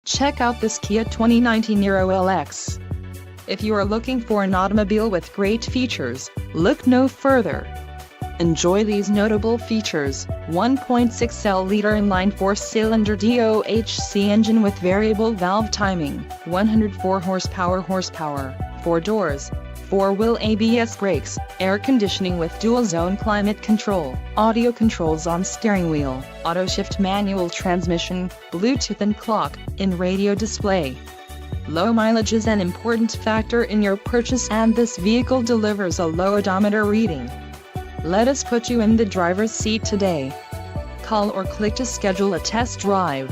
Check out this Kia 2019 Niro LX. If you are looking for an automobile with great features, look no further. Enjoy these notable features: 1.6L inline 4-cylinder DOHC engine with variable valve timing, 104 horsepower, 4 doors, 4-wheel ABS brakes, air conditioning with dual-zone climate control, audio controls on steering wheel, auto-shift manual transmission, Bluetooth and clock-in radio display. Low mileage is an important factor in your purchase, and this vehicle delivers a low odometer reading. Let us put you in the driver's seat today. Call or click to schedule a test drive.